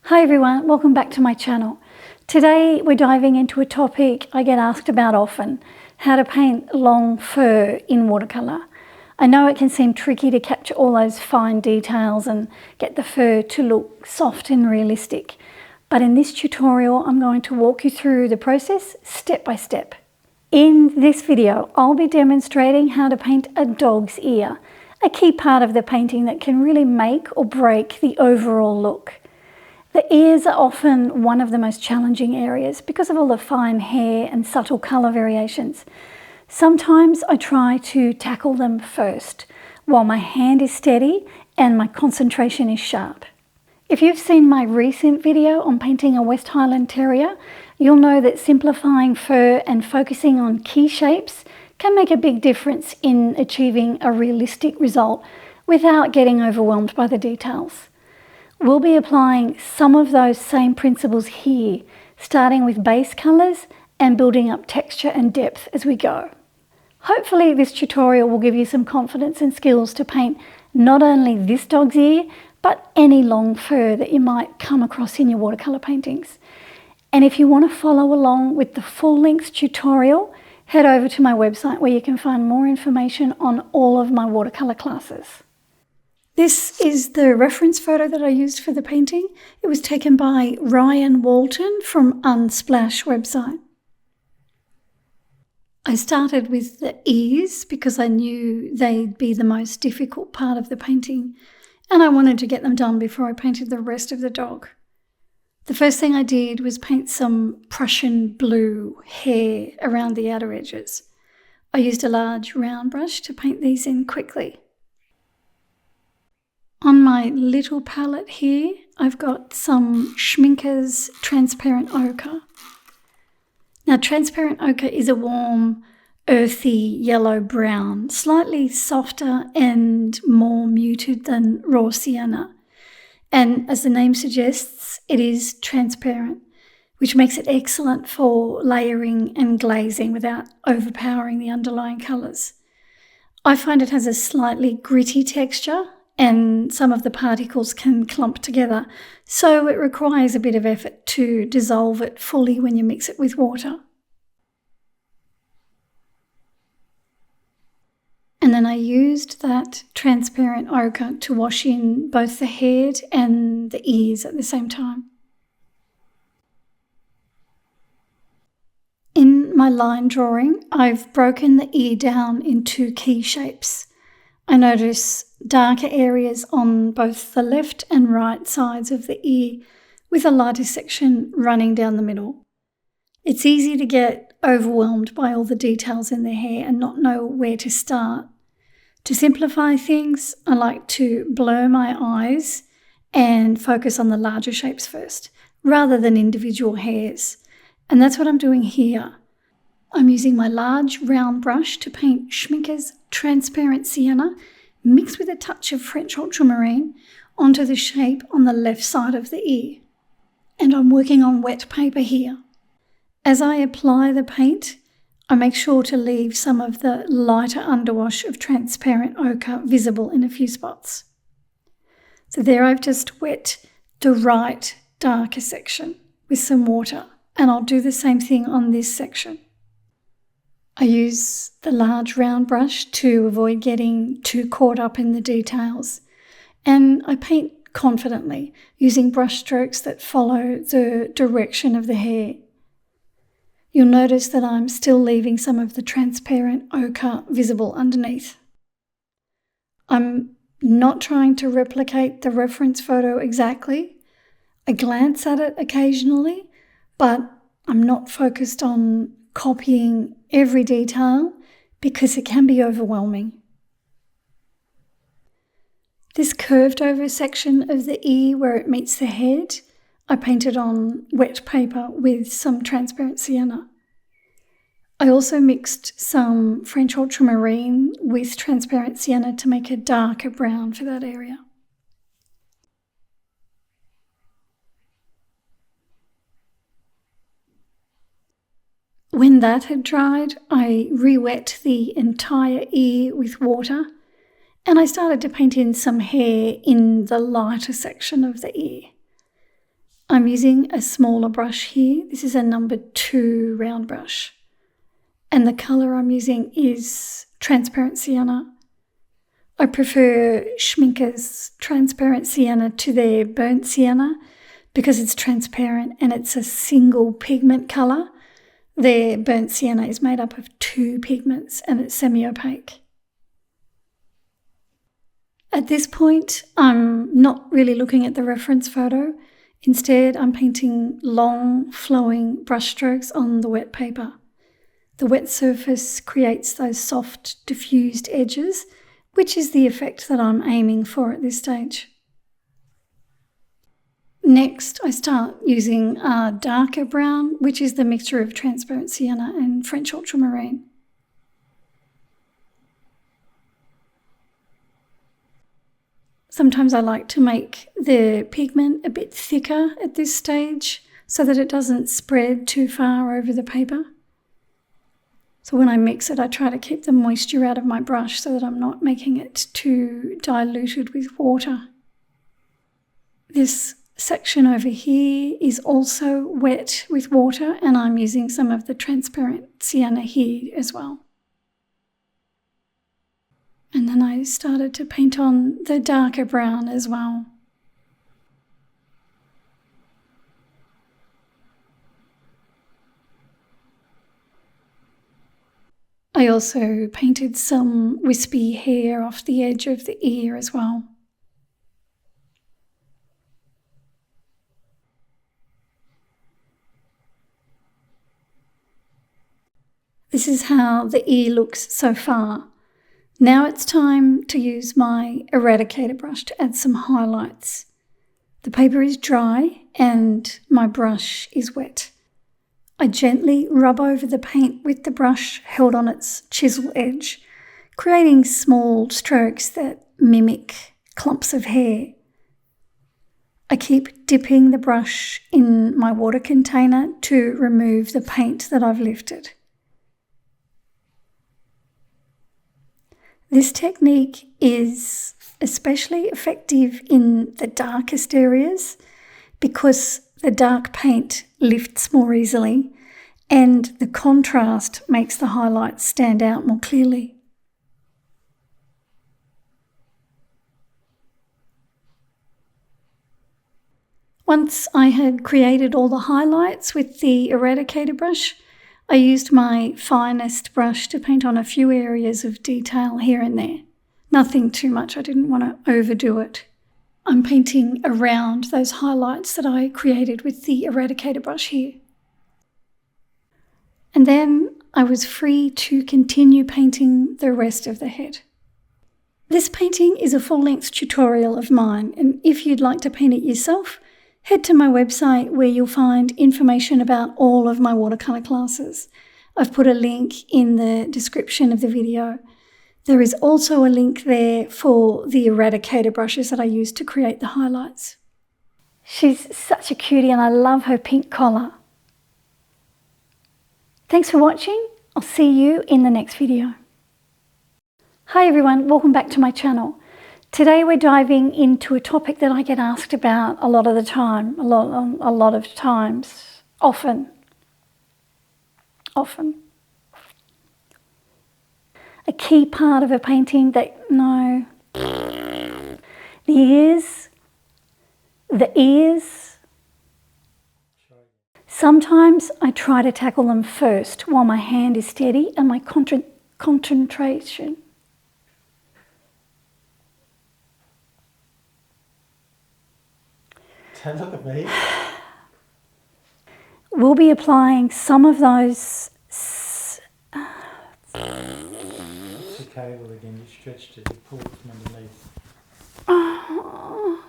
Hi everyone, welcome back to my channel. Today we're diving into a topic I get asked about often, how to paint long fur in watercolour. I know it can seem tricky to capture all those fine details and get the fur to look soft and realistic, but in this tutorial I'm going to walk you through the process step by step. In this video I'll be demonstrating how to paint a dog's ear, a key part of the painting that can really make or break the overall look. The ears are often one of the most challenging areas because of all the fine hair and subtle colour variations. Sometimes I try to tackle them first, while my hand is steady and my concentration is sharp. If you've seen my recent video on painting a West Highland Terrier, you'll know that simplifying fur and focusing on key shapes can make a big difference in achieving a realistic result without getting overwhelmed by the details. We'll be applying some of those same principles here, starting with base colours and building up texture and depth as we go. Hopefully this tutorial will give you some confidence and skills to paint not only this dog's ear, but any long fur that you might come across in your watercolour paintings. And if you want to follow along with the full-length tutorial, head over to my website where you can find more information on all of my watercolour classes. This is the reference photo that I used for the painting. It was taken by Ryan Walton from Unsplash website. I started with the ears because I knew they'd be the most difficult part of the painting, and I wanted to get them done before I painted the rest of the dog. The first thing I did was paint some Prussian blue hair around the outer edges. I used a large round brush to paint these in quickly. On my little palette here, I've got some Schmincke's transparent ochre. Now, transparent ochre is a warm, earthy yellow-brown, slightly softer and more muted than raw sienna. And as the name suggests, it is transparent, which makes it excellent for layering and glazing without overpowering the underlying colours. I find it has a slightly gritty texture, and some of the particles can clump together, so it requires a bit of effort to dissolve it fully when you mix it with water. And then I used that transparent ochre to wash in both the head and the ears at the same time. In my line drawing, I've broken the ear down into key shapes. I notice darker areas on both the left and right sides of the ear with a lighter section running down the middle. It's easy to get overwhelmed by all the details in the hair and not know where to start. To simplify things, I like to blur my eyes and focus on the larger shapes first, rather than individual hairs. And that's what I'm doing here. I'm using my large round brush to paint Schmincke's transparent sienna mixed with a touch of French ultramarine onto the shape on the left side of the ear. And I'm working on wet paper here. As I apply the paint, I make sure to leave some of the lighter underwash of transparent ochre visible in a few spots. So there I've just wet the right darker section with some water, and I'll do the same thing on this section. I use the large round brush to avoid getting too caught up in the details, and I paint confidently using brush strokes that follow the direction of the hair. You'll notice that I'm still leaving some of the transparent ochre visible underneath. I'm not trying to replicate the reference photo exactly. I glance at it occasionally, but I'm not focused on copying every detail because it can be overwhelming. This curved over section of the ear where it meets the head, I painted on wet paper with some transparent sienna. I also mixed some French ultramarine with transparent sienna to make a darker brown for that area. When that had dried, I re-wet the entire ear with water, and I started to paint in some hair in the lighter section of the ear. I'm using a smaller brush here. This is a number 2 round brush. And the colour I'm using is transparent sienna. I prefer Schmincke's transparent sienna to their burnt sienna because it's transparent and it's a single pigment colour. Their burnt sienna is made up of 2 pigments and it's semi-opaque. At this point, I'm not really looking at the reference photo. Instead, I'm painting long, flowing brush strokes on the wet paper. The wet surface creates those soft, diffused edges, which is the effect that I'm aiming for at this stage. Next, I start using a darker brown, which is the mixture of transparent sienna and French ultramarine. Sometimes I like to make the pigment a bit thicker at this stage so that it doesn't spread too far over the paper. So when I mix it, I try to keep the moisture out of my brush so that I'm not making it too diluted with water. This section over here is also wet with water, and I'm using some of the transparent sienna here as well. And then I started to paint on the darker brown as well. I also painted some wispy hair off the edge of the ear as well. This is how the ear looks so far. Now it's time to use my eradicator brush to add some highlights. The paper is dry and my brush is wet. I gently rub over the paint with the brush held on its chisel edge, creating small strokes that mimic clumps of hair. I keep dipping the brush in my water container to remove the paint that I've lifted. This technique is especially effective in the darkest areas because the dark paint lifts more easily and the contrast makes the highlights stand out more clearly. Once I had created all the highlights with the eradicator brush, I used my finest brush to paint on a few areas of detail here and there. Nothing too much, I didn't want to overdo it. I'm painting around those highlights that I created with the eradicator brush here. And then I was free to continue painting the rest of the head. This painting is a full-length tutorial of mine, and if you'd like to paint it yourself, head to my website where you'll find information about all of my watercolour classes. I've put a link in the description of the video. There is also a link there for the eradicator brushes that I used to create the highlights. She's such a cutie and I love her pink collar. Thanks for watching. I'll see you in the next video. Hi everyone, welcome back to my channel. Today we're diving into a topic that I get asked about a lot of the time, a lot of times, often. A key part of a painting the ears. Sometimes I try to tackle them first while my hand is steady and my concentration. Don't look at me. We'll be applying some of those. It's the cable again, you stretched it, you pulled it from underneath. Oh.